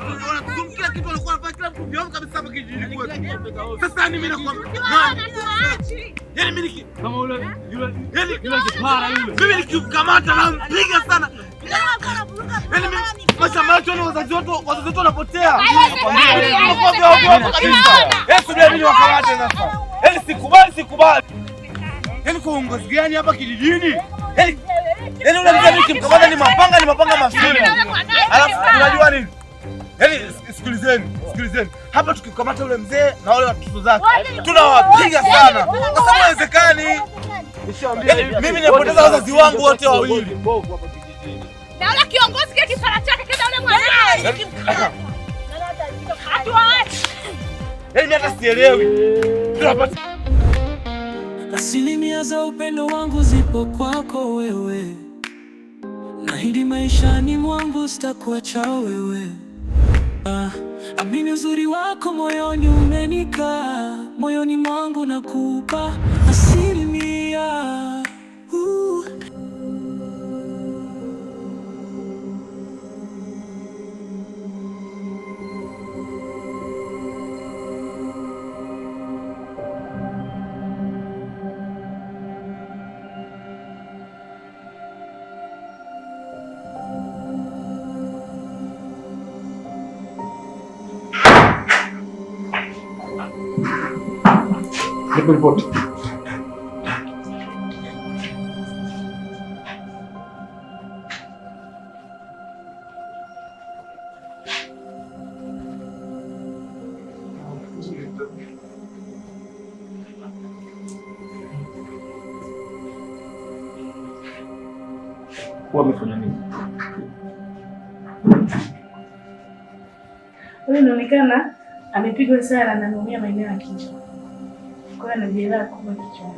wanazungukia kitu walikuwa wanafanya kila mtu vyao kabisa hapa kijijini kwetu. Sasa mimi nakwambia. Yaani mimi kama yule kipara yule. Mimi nikikamata na mpiga sana. Yaani mimi mashamba yetu na wazazi wetu wanapotea. Yesu ndio mimi wakamata sasa. Yaani sikubali. Yaani kwa uongozi gani hapa kijijini? Yaani ule mzee nikimkamata ni mapanga masiri. Alafu unajua nini? Yaani sikilizeni. Hapa tukikamata ule mzee na wale watoto zake tunawapiga sana. Kwa sababu haiwezekani. Yaani mimi nimepoteza wazazi wangu wote wawili. Na yule kiongozi kile kipara chake kenda yule mwanae. Hatua wapi? Yaani hata sielewi. Tunapata asilimia za upendo wangu zipo kwako wewe. Naahidi maishani mwangu sitakuacha wewe. Amini uzuri wako moyoni umenikaa, moyoni mwangu nakupa asilimia. Ripoti. Wamefanya nini? Huyu inaonekana amepigwa sana na anaumia maeneo ya kichwa. Kwa hiyo anajielewa kubwa kichwani.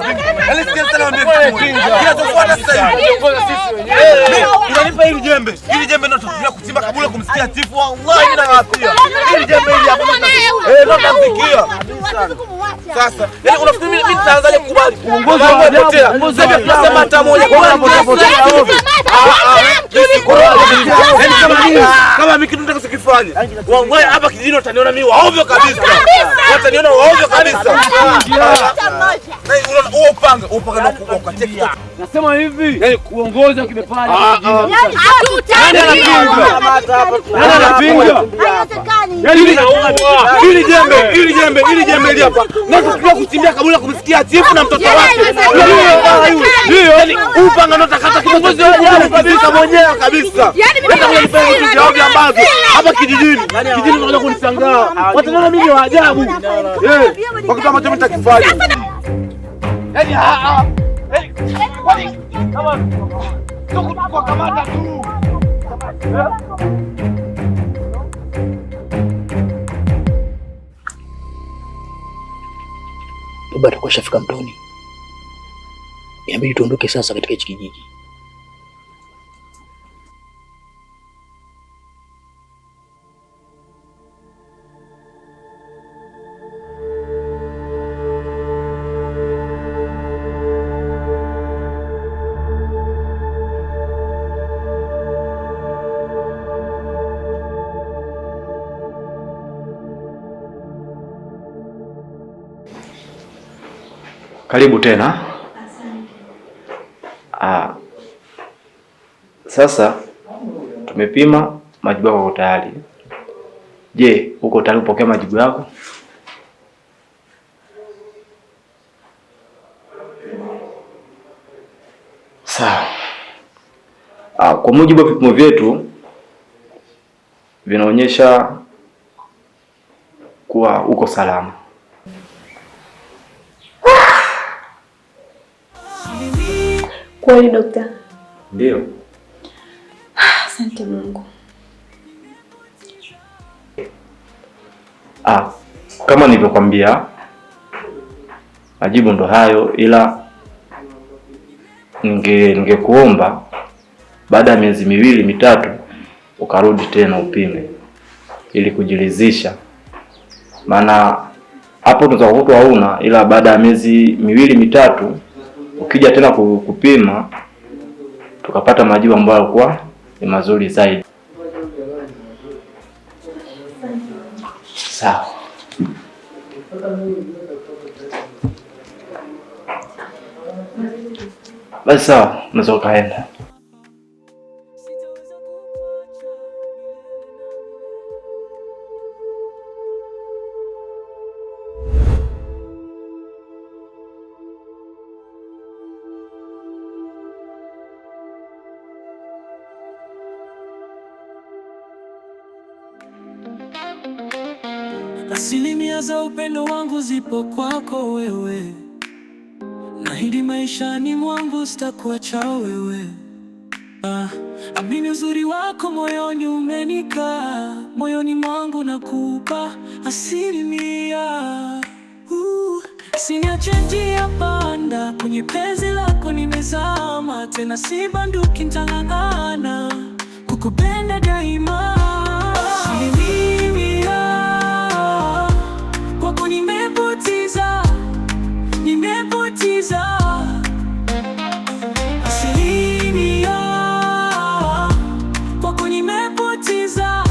Sasa unanipa hili jembe. Hili jembe ndio tutatumia kuchimba kabula kumsikia chifu. Wallahi na wapia. Hili jembe hili hapa. Ndio tamsikia. Sasa, yaani unafikiri mimi nitaanzaje kukubali? Uongozi unapotea. Sasa tunasema hata moja kwa unapotea. Kama mimi kitu nataka kukifanya. Wallahi hapa kijijini wataniona mimi waovyo kabisa. Wataniona waovyo kabisa. Upanga na kukatia kitu. Nasema hivi, yaani uongozi kimepanda. Nani anapinga? Yaani hili jembe hili hapa. Na tukiwa kuchimbia kabla kumsikia chifu na mtoto wake. Ndio, yaani upanga ndo takata kiongozi wangu kabisa mwenyewe kabisa. Nenda kunipea vitu vya ovyo ambavyo hapa kijijini. Kijijini unakuja kunishangaa. Wataniona mimi wa ajabu. Kwa kitu ambacho nitakifanya. Yaani kwani kama tuko kamata tu. Baba atakuwa shafika mtoni. Inabidi tuondoke sasa katika hichi kijiji. Karibu tena. Asante. Sasa tumepima majibu yako tayari. Je, uko tayari kupokea majibu yako? Sawa. Kwa mujibu wa vipimo vyetu vinaonyesha kuwa uko salama. Kweli dokta? Ndio. Asante Mungu. Kama nilivyokuambia, majibu ndo hayo, ila ningekuomba baada ya miezi 2-3 ukarudi tena upime ili kujiridhisha. Maana hapo tunaweza kukuta hauna, ila baada ya miezi 2-3 ukija tena kupima tukapata majibu ambayo yalikuwa ni mazuri zaidi. Sawa. Basi sawa, unaweza ukaenda. Asilimia za upendo wangu zipo kwako wewe, naahidi maishani mwangu sitakuacha wewe. Amini uzuri wako moyoni umenikaa, moyoni mwangu nakupa asilimia. Siniache njia panda, kwenye penzi lako nimezama, tena si banduki, nitang'ang'ana kukupenda daima. Kwako nimepoteza asilimia, kwako nimepoteza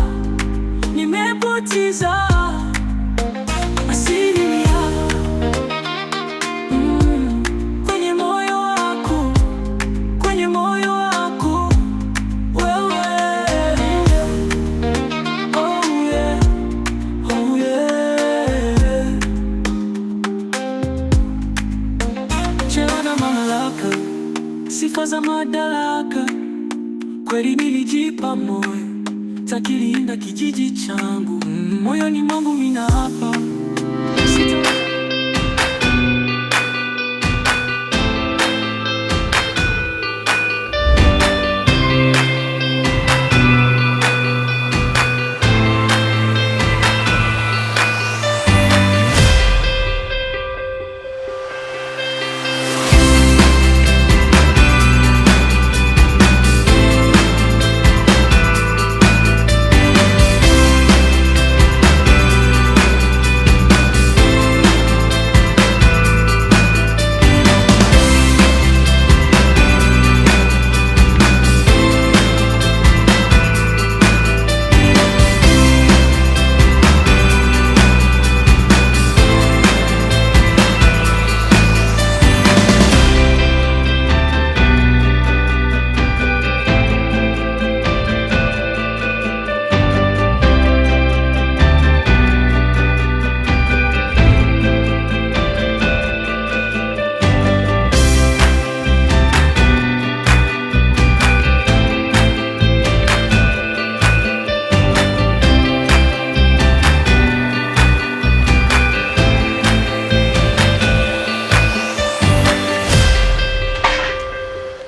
asilimia. Kwenye moyo wako wewe. Oh yeah, oh yeah. Cheo na mamlaka, sifa za madaraka, kweli nilijipa moyo, takilinda kijiji changu. Moyoni mwangu mina hapa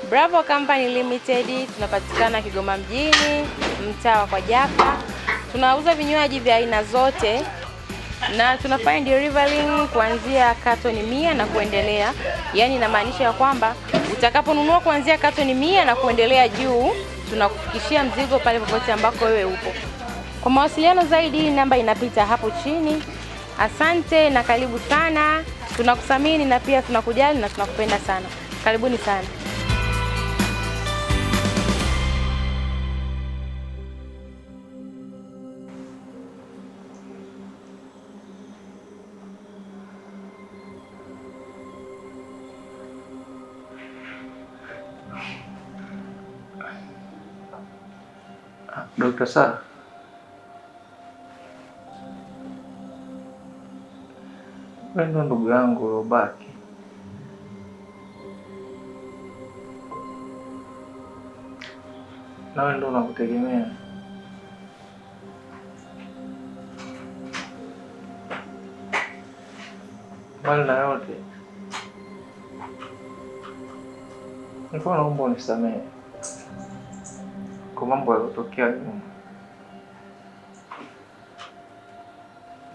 Bravo Company Limited, tunapatikana Kigoma mjini, mtaa wa Kwajaka. Tunauza vinywaji vya aina zote na tunafanya delivering kuanzia katoni 100 na kuendelea. Yaani inamaanisha ya kwamba utakaponunua kuanzia katoni 100 na kuendelea juu, tunakufikishia mzigo pale popote ambako wewe upo. Kwa mawasiliano zaidi namba inapita hapo chini. Asante na karibu sana. Tunakuthamini na pia tunakujali na tunakupenda sana. Karibuni sana. Dr. Sara, wewe ndo ndugu yangu uliobaki. Na wewe ndo unakutegemea. Mbali na yote, nilikuwa naomba unisamehe kwa mambo yaliyotokea nyuma,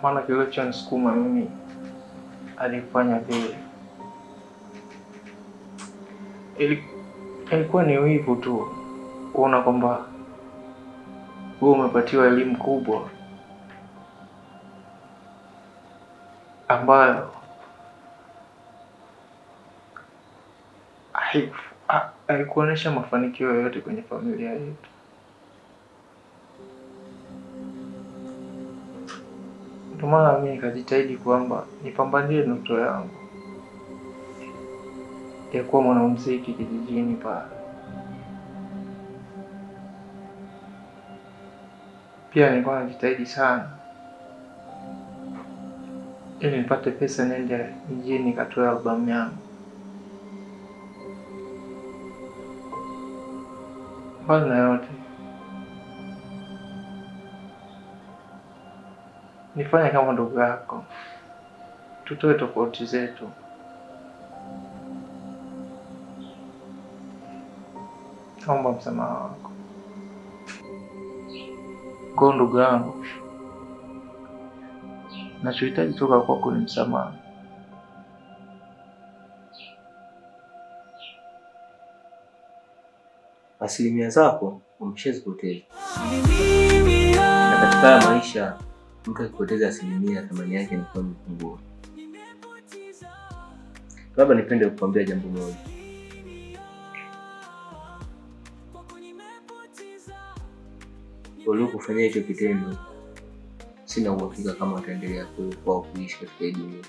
maana kilichonisukuma mimi alifanya vile ilikuwa ni wivu tu, kuona kwamba wewe umepatiwa elimu kubwa ambayo haikuonyesha mafanikio yoyote kwenye familia yetu. Ndio maana mimi nikajitahidi kwamba nipambanie ndoto yangu ya kuwa mwanamuziki kijijini pale. Pia nilikuwa najitahidi sana ili nipate pesa niende mjini nikatoe albamu yangu. Mbali na yote, nifanye kama ndugu yako, tutoe tofauti zetu. Naomba msamaha wako. Kwa ndugu yangu, nachohitaji toka kwako ni msamaha. Asilimia zako umeshazipoteza, na katika maisha mtu akipoteza asilimia, thamani yake inakuwa imepungua. Labda nipende kukwambia jambo moja. Waliokufanyia hicho kitendo, sina uhakika kama wataendelea kuishi katika hii dunia.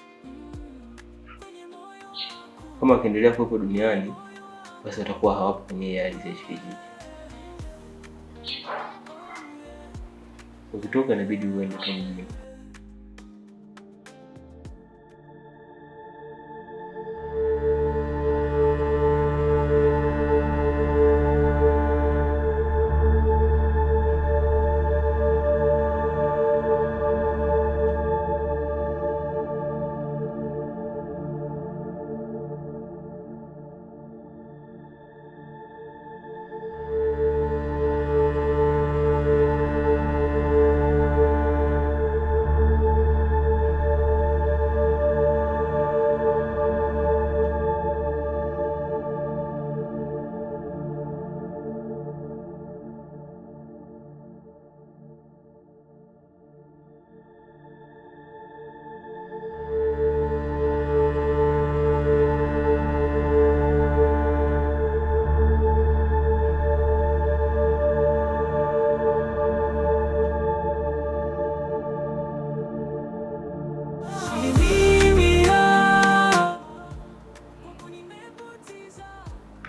Kama wakiendelea kuwepo duniani, basi watakuwa hawapo kwenye hali za kijiji. Ukitoka inabidi uende kama mimi.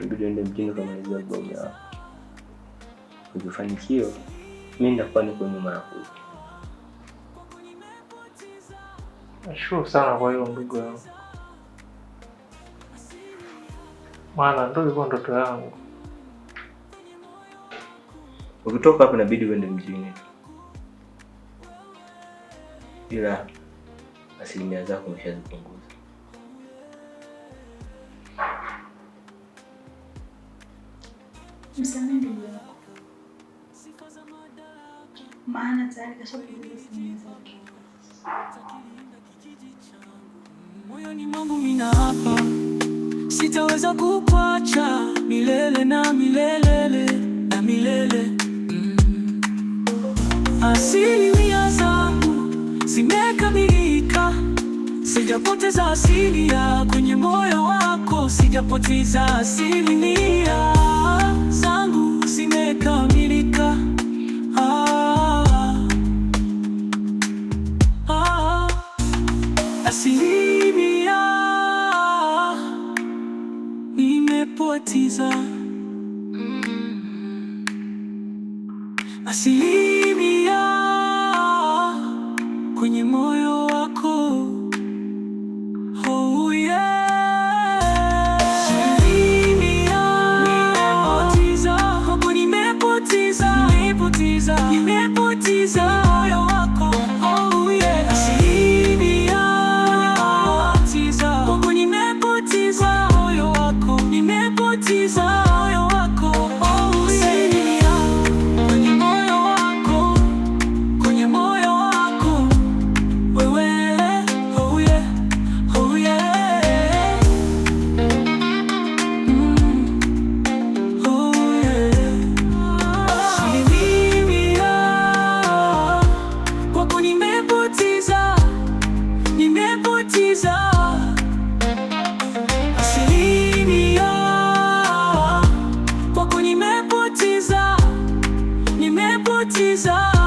Ndio mjini kama hizo albamu yako. Ukifanikiwa, mimi nitakuwa niko nyuma yako. Nashukuru sana kwa hiyo ndugu yangu, maana ndio ilikuwa ndoto yangu. Ukitoka hapa inabidi uende mjini, ila asilimia zako umeshazipunguza. Msamehe ndugu yako, maana tayari kashapunguza asilimia zake. Moyoni mwangu mimi hapa, sitaweza kukuacha milele na milele na milele. Asilimia zangu zimekamilika, sijapoteza asilia kwenye moyo wako, sijapoteza asilimia zangu zimekamilika. Asilimia nimepoteza, asilimia kwenye moyo wako. Oh yeah. Asilimia nimepoteza, hapo nimepoteza moyo wako. Oh yeah. Asilimia nimepoteza nimezama.